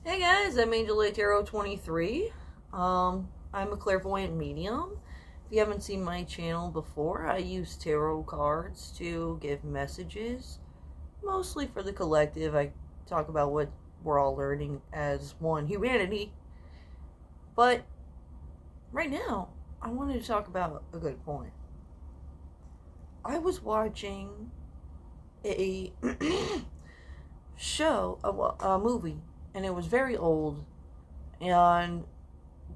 Hey guys, I'm Angel Lay Tarot 23. I'm a clairvoyant medium. If you haven't seen my channel before, I use tarot cards to give messages, mostly for the collective. I talk about what we're all learning as one humanity. But right now, I wanted to talk about a good point. I was watching a show, a movie, and it was very old, and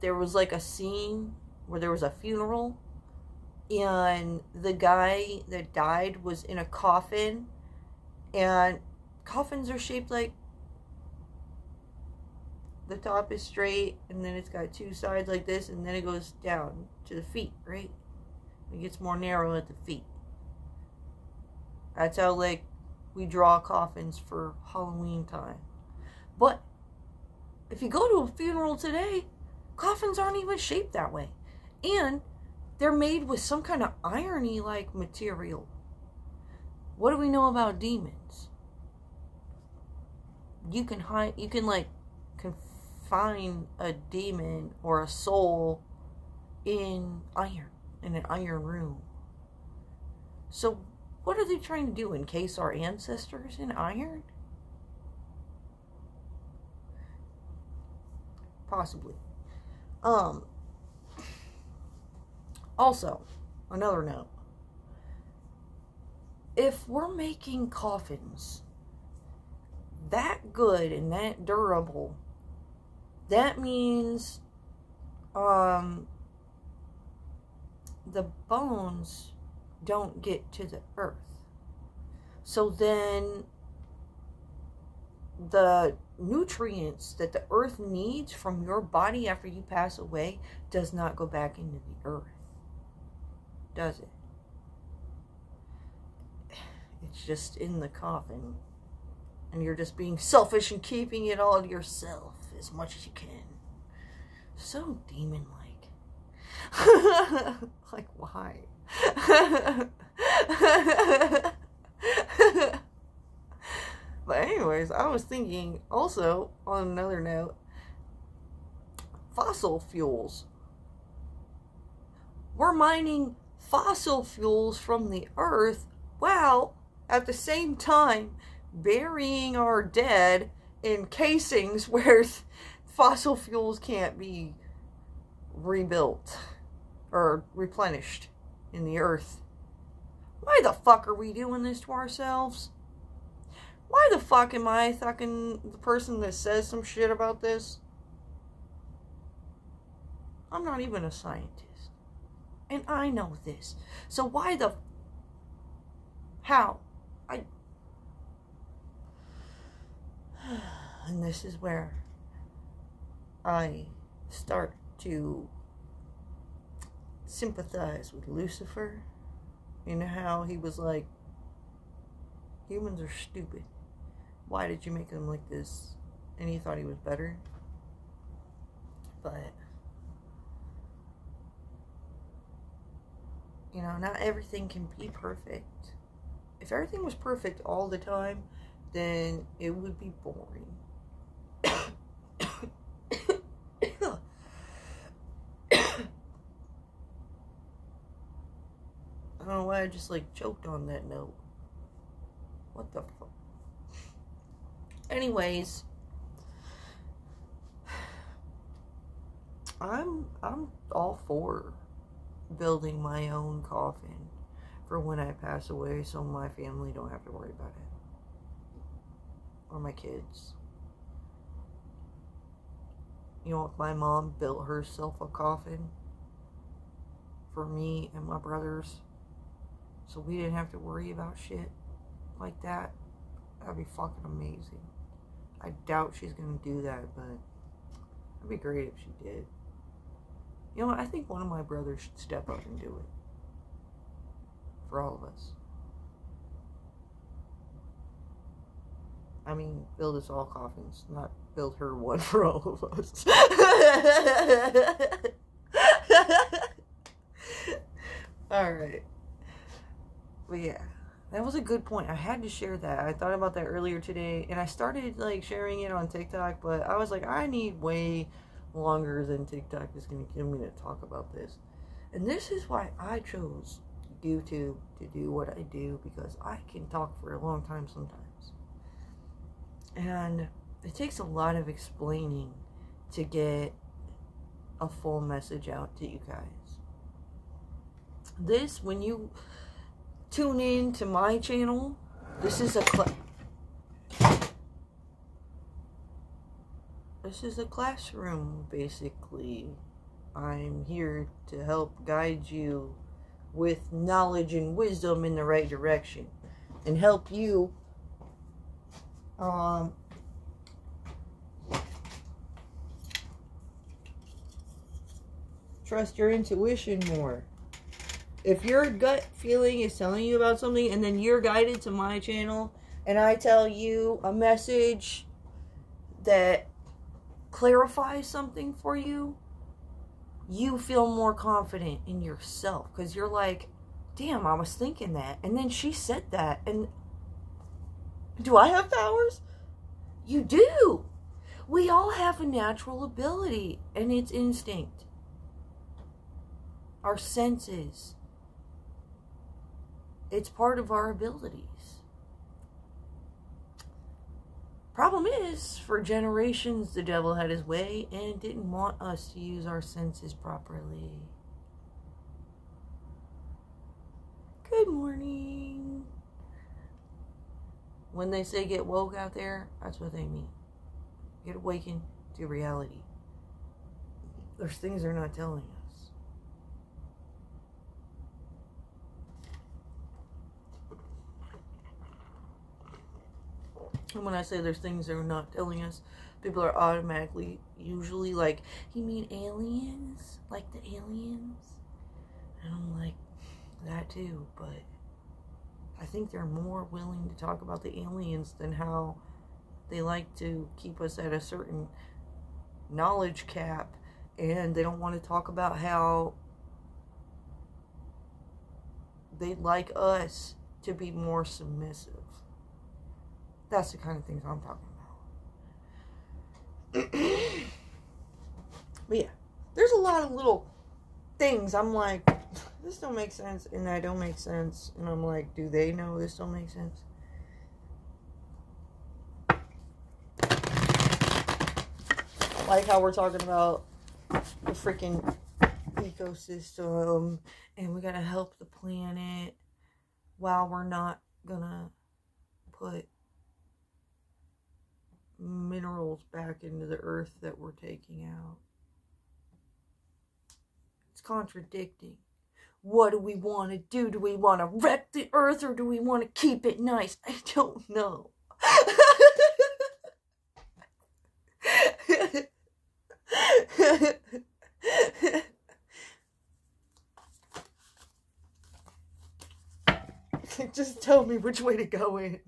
there was like a scene where there was a funeral, and the guy that died was in a coffin, and coffins are shaped like the top is straight, and then it's got two sides like this, and then it goes down to the feet, right? It gets more narrow at the feet. That's how, like, we draw coffins for Halloween time. But if you go to a funeral today, coffins aren't even shaped that way. And they're made with some kind of irony-like material. What do we know about demons? You can like confine a demon or a soul in iron, in an iron room. So what are they trying to do? Encase our ancestors in iron? Possibly. Also, another note. If we're making coffins that good and that durable, that means the bones don't get to the earth. So then the nutrients that the earth needs from your body after you pass away does not go back into the earth, does it? It's just in the coffin, and you're just being selfish and keeping it all to yourself as much as you can. So demon-like. Like, why? But anyways, I was thinking also, on another note, fossil fuels. We're mining fossil fuels from the earth while at the same time burying our dead in casings where fossil fuels can't be rebuilt or replenished in the earth. Why the fuck are we doing this to ourselves? Why the fuck am I fucking the person that says some shit about this? I'm not even a scientist. And I know this. So why the... How? And this is where I start to sympathize with Lucifer. You know how he was like, humans are stupid. Why did you make them like this? And he thought he was better. But, you know, not everything can be perfect. If everything was perfect all the time, then it would be boring. I don't know why I just like choked on that note. What the fuck? Anyways, I'm all for building my own coffin for when I pass away, so my family don't have to worry about it, or my kids. You know, if my mom built herself a coffin for me and my brothers, so we didn't have to worry about shit like that, that'd be fucking amazing. I doubt she's gonna do that, but it'd be great if she did. You know what? I think one of my brothers should step up and do it. For all of us. I mean, build us all coffins, not build her one for all of us. Alright. But yeah, That was a good point. I had to share that. I thought about that earlier today, and I started like sharing it on TikTok, but I was like, I need way longer than TikTok is going to give me to talk about this. And this is why I chose YouTube to do what I do, because I can talk for a long time sometimes. And it takes a lot of explaining to get a full message out to you guys. This, when you tune in to my channel, this is a classroom, basically. I'm here to help guide you with knowledge and wisdom in the right direction, and help you trust your intuition more. If your gut feeling is telling you about something, and then you're guided to my channel, and I tell you a message that clarifies something for you, you feel more confident in yourself, because you're like, damn, I was thinking that, and then she said that, and do I have powers? You do. We all have a natural ability, and it's instinct. Our senses. It's part of our abilities. Problem is, for generations, the devil had his way and didn't want us to use our senses properly. Good morning. When they say get woke out there, that's what they mean. Get awakened to reality. There's things they're not telling us. And when I say there's things they're not telling us, people are automatically usually like, you mean aliens? Like the aliens? And I'm like, that too, but I think they're more willing to talk about the aliens than how they like to keep us at a certain knowledge cap, and they don't want to talk about how they'd like us to be more submissive. That's the kind of things I'm talking about. But yeah, there's a lot of little things I'm like, this don't make sense, and that don't make sense, and I'm like, do they know this don't make sense? Like how we're talking about the freaking ecosystem, and we gotta help the planet while we're not gonna put minerals back into the earth that we're taking out. It's contradicting. What do we want to do? Do we want to wreck the earth, or do we want to keep it nice? I don't know. Just tell me which way to go in.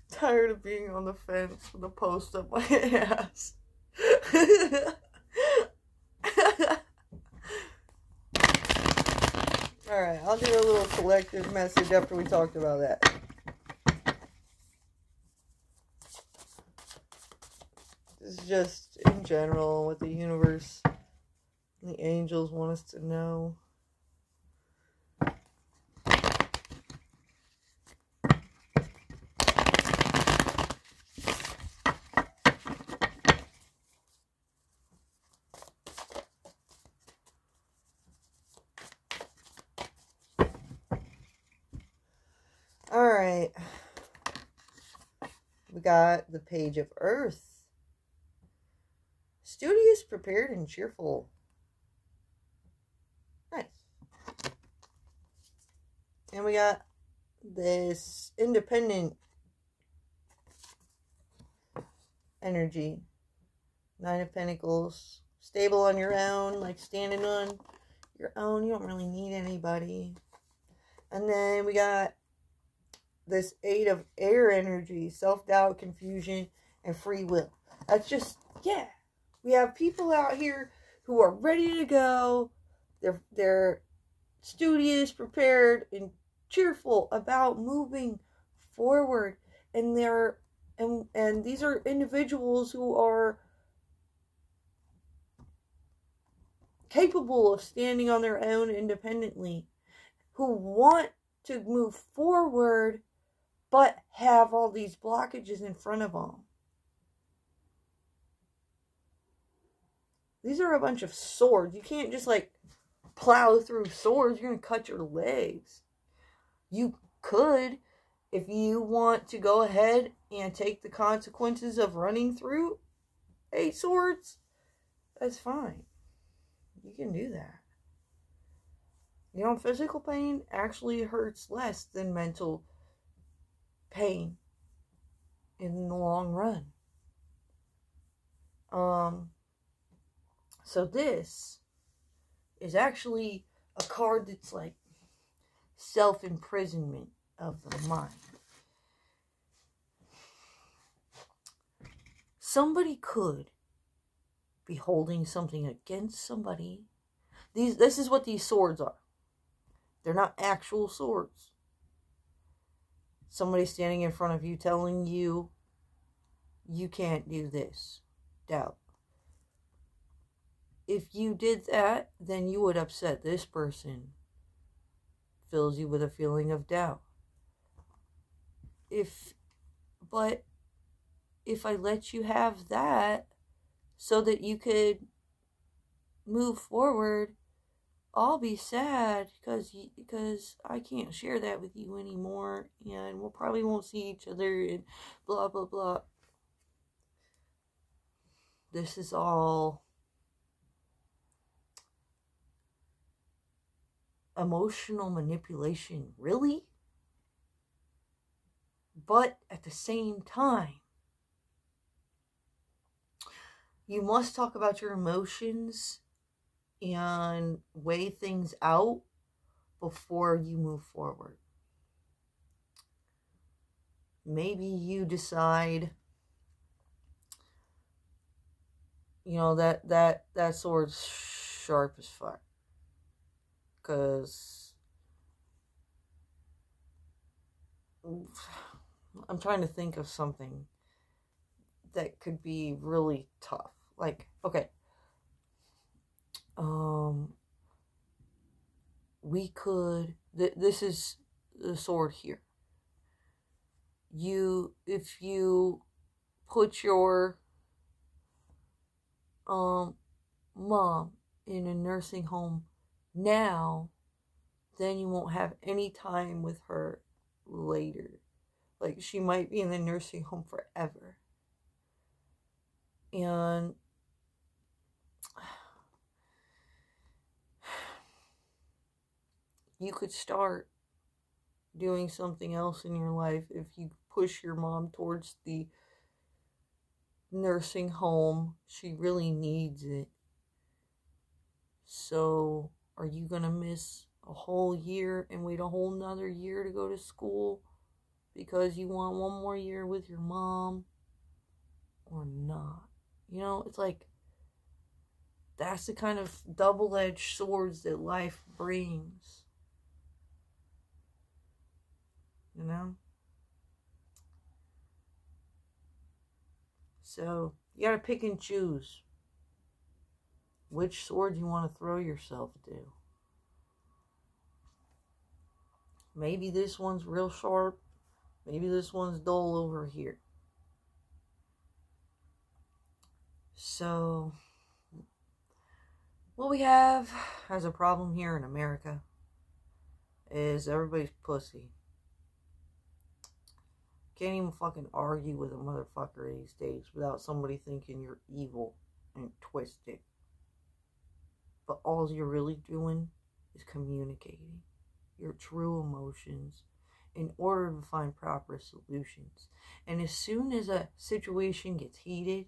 Tired of being on the fence with a post up my ass. Alright, I'll do a little collective message after we talked about that. This is just in general what the universe and the angels want us to know. Alright, we got the Page of Earth. Studious, prepared, and cheerful. Nice. And we got this independent energy. Nine of Pentacles. Stable on your own, like standing on your own. You don't really need anybody. And then we got this Eight of Air energy, self-doubt, confusion, and free will. That's just, yeah. We have people out here who are ready to go. They're studious, prepared, and cheerful about moving forward. And these are individuals who are capable of standing on their own independently, who want to move forward, but have all these blockages in front of them. These are a bunch of swords. You can't just like plow through swords. You're going to cut your legs. You could, if you want to go ahead and take the consequences of running through 8 swords, that's fine. You can do that. You know, physical pain actually hurts less than mental pain in the long run. So this is actually a card that's like self-imprisonment of the mind. Somebody could be holding something against somebody. This is what these swords are. They're not actual swords. Somebody standing in front of you telling you, you can't do this. Doubt. If you did that, then you would upset this person. Fills you with a feeling of doubt. But if I let you have that so that you could move forward, I'll be sad because I can't share that with you anymore, and we'll probably won't see each other, and blah, blah, blah. This is all emotional manipulation, really? But at the same time, you must talk about your emotions and weigh things out before you move forward. Maybe you decide, you know, that sword's sharp as fuck. Because I'm trying to think of something that could be really tough. Like, okay. We could, this is the sword here. If you put your mom in a nursing home now, then you won't have any time with her later. Like, she might be in the nursing home forever. And you could start doing something else in your life if you push your mom towards the nursing home. She really needs it. So, are you going to miss a whole year and wait a whole nother year to go to school because you want one more year with your mom? Or not? You know, it's like, that's the kind of double-edged swords that life brings. You know? So, you gotta pick and choose which sword you want to throw yourself to. Maybe this one's real sharp. Maybe this one's dull over here. So, what we have as a problem here in America is everybody's pussy. Can't even fucking argue with a motherfucker these days without somebody thinking you're evil and twisted. But all you're really doing is communicating your true emotions in order to find proper solutions. And as soon as a situation gets heated,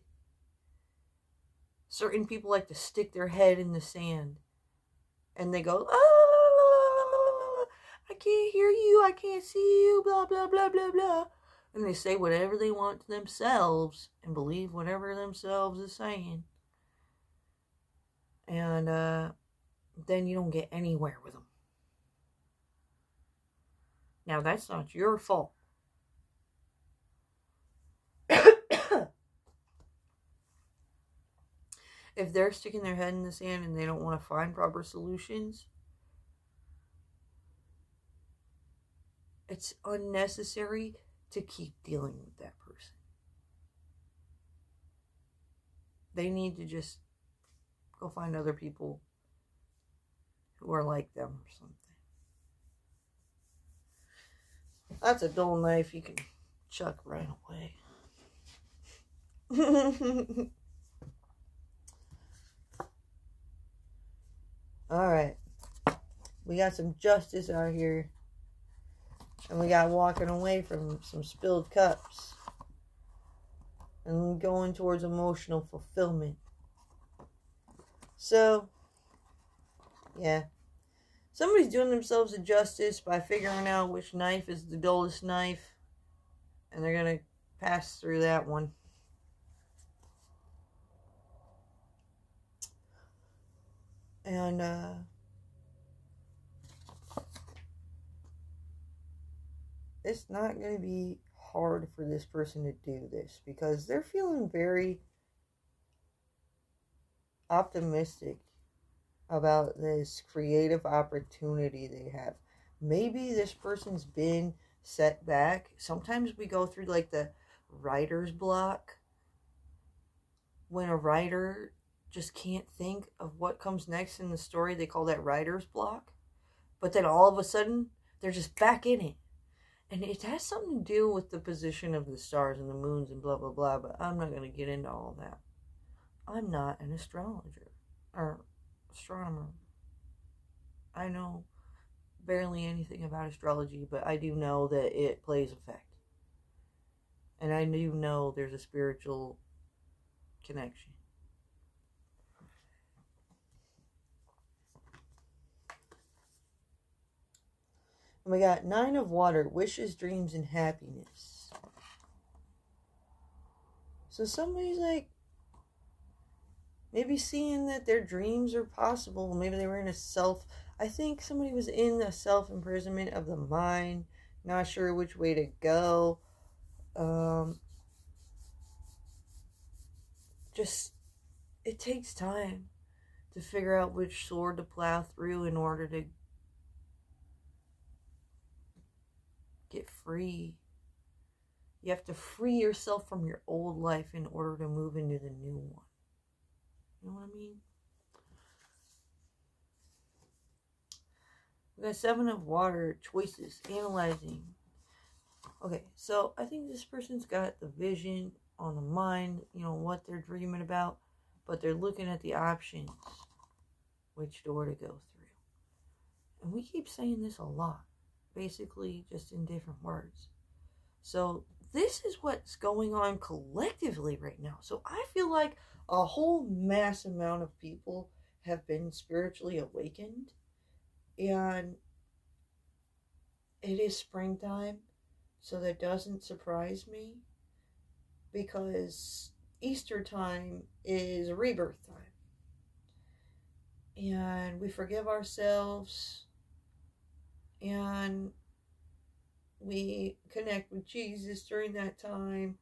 certain people like to stick their head in the sand and they go, ah, I can't hear you, I can't see you, blah, blah, blah, blah, blah. and they say whatever they want to themselves and believe whatever themselves is saying. And then you don't get anywhere with them. Now, that's not your fault. If they're sticking their head in the sand and they don't want to find proper solutions, it's unnecessary to keep dealing with that person. They need to just go find other people who are like them or something. That's a dull knife you can chuck right away. Alright. We got some justice out here. And we got walking away from some spilled cups. And going towards emotional fulfillment. So, yeah. Somebody's doing themselves a justice by figuring out which knife is the dullest knife. And they're going to pass through that one. And, it's not going to be hard for this person to do this because they're feeling very optimistic about this creative opportunity they have. Maybe this person's been set back. Sometimes we go through like the writer's block when a writer just can't think of what comes next in the story. They call that writer's block. But then all of a sudden, they're just back in it. And it has something to do with the position of the stars and the moons and blah, blah, blah. But I'm not going to get into all that. I'm not an astrologer or astronomer. I know barely anything about astrology, but I do know that it plays effect. And I do know there's a spiritual connection. And we got 9 of Water, wishes, dreams, and happiness. So somebody's like, maybe seeing that their dreams are possible. Maybe they were in I think somebody was in a self-imprisonment of the mind. Not sure which way to go. It takes time to figure out which sword to plow through in order to get free. You have to free yourself from your old life in order to move into the new one. You know what I mean? We got 7 of Water, choices, analyzing. Okay, so I think this person's got the vision on the mind, you know, what they're dreaming about, but they're looking at the options, which door to go through. And we keep saying this a lot, basically just in different words. So this is what's going on collectively right now. So I feel like a whole mass amount of people have been spiritually awakened. And it is springtime. So that doesn't surprise me. Because Easter time is rebirth time. And we forgive ourselves. And we connect with Jesus during that time.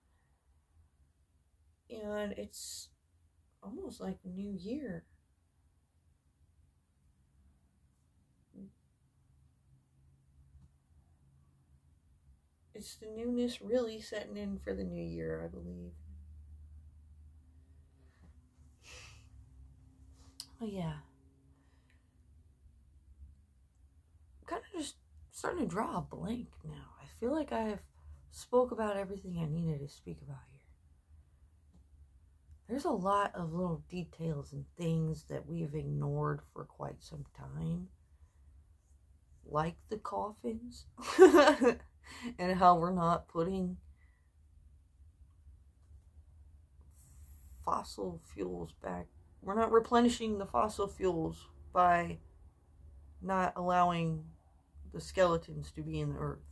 And it's almost like the new year. It's the newness really setting in for the new year, I believe. Oh yeah. I'm kind of just starting to draw a blank now. I feel like I have spoke about everything I needed to speak about here. There's a lot of little details and things that we've ignored for quite some time. Like the coffins. And how we're not putting fossil fuels back. We're not replenishing the fossil fuels by not allowing the skeletons to be in the earth.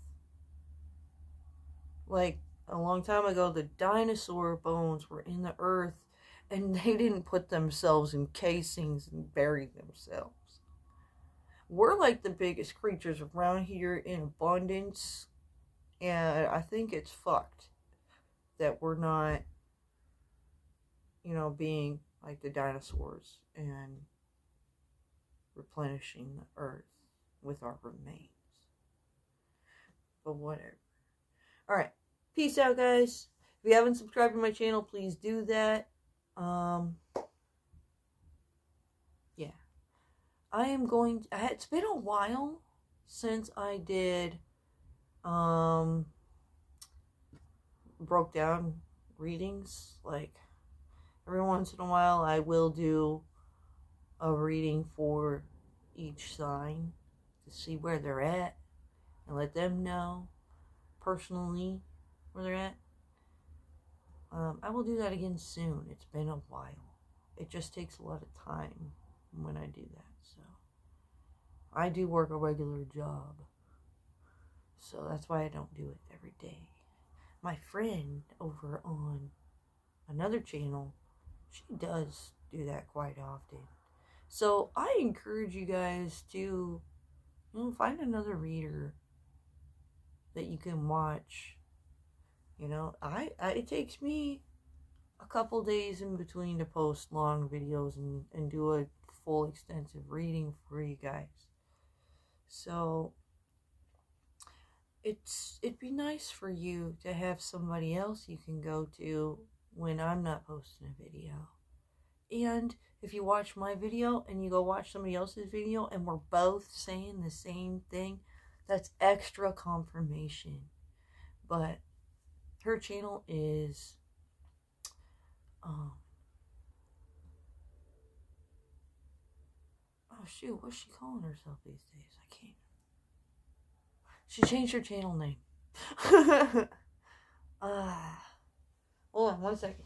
Like a long time ago, the dinosaur bones were in the earth And they didn't put themselves in casings and bury themselves. We're like the biggest creatures around here in abundance. And I think it's fucked that we're not, being like the dinosaurs and replenishing the earth with our remains. But whatever. Alright. Peace out, guys. If you haven't subscribed to my channel, please do that. Yeah. It's been a while since I did, broke down readings. Like, every once in a while, I will do a reading for each sign to see where they're at and let them know personally where they're at. I will do that again soon. It's been a while. It just takes a lot of time when I do that. So I do work a regular job, so that's why I don't do it every day. My friend over on another channel, she does do that quite often. So I encourage you guys to find another reader that you can watch. It takes me a couple days in between to post long videos and do a full extensive reading for you guys. So it'd be nice for you to have somebody else you can go to when I'm not posting a video. And if you watch my video and you go watch somebody else's video and we're both saying the same thing, that's extra confirmation. But her channel is oh shoot, what's she calling herself these days? I can't. She changed her channel name. Hold on 1 second.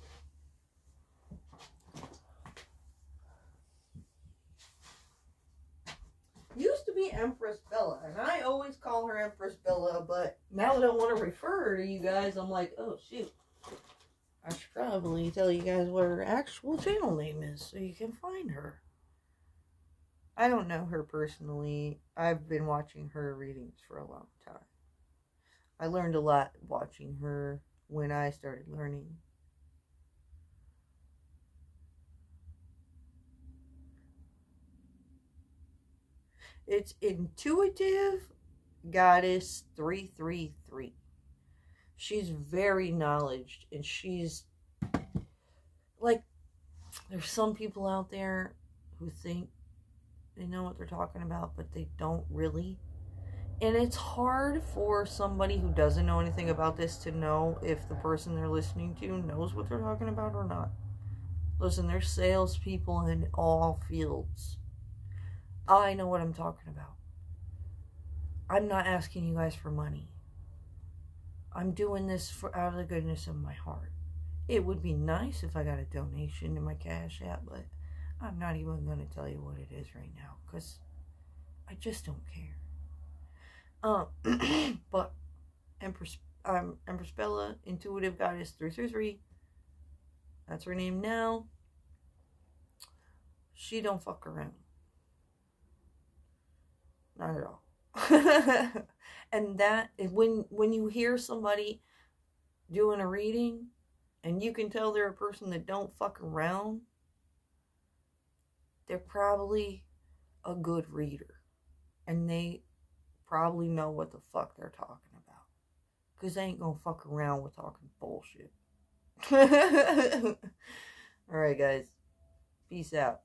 Used to be Empress Bella, and I always call her Empress Bella, but now that I want to refer her to you guys, I'm like, oh shoot. I should probably tell you guys what her actual channel name is so you can find her. I don't know her personally. I've been watching her readings for a long time. I learned a lot watching her when I started learning. It's Intuitive Goddess 333. She's very knowledgeable, and she's like, there's some people out there who think they know what they're talking about, but they don't really. And it's hard for somebody who doesn't know anything about this to know if the person they're listening to knows what they're talking about or not. Listen, there's salespeople in all fields. I know what I'm talking about. I'm not asking you guys for money. I'm doing this out of the goodness of my heart. It would be nice if I got a donation to my Cash App, but I'm not even going to tell you what it is right now, because I just don't care. But Empress Bella, Intuitive Goddess 333, that's her name now. She don't fuck around. Not at all. And that, when you hear somebody doing a reading and you can tell they're a person that don't fuck around, they're probably a good reader, and they probably know what the fuck they're talking about, because they ain't gonna fuck around with talking bullshit. Alright guys, peace out.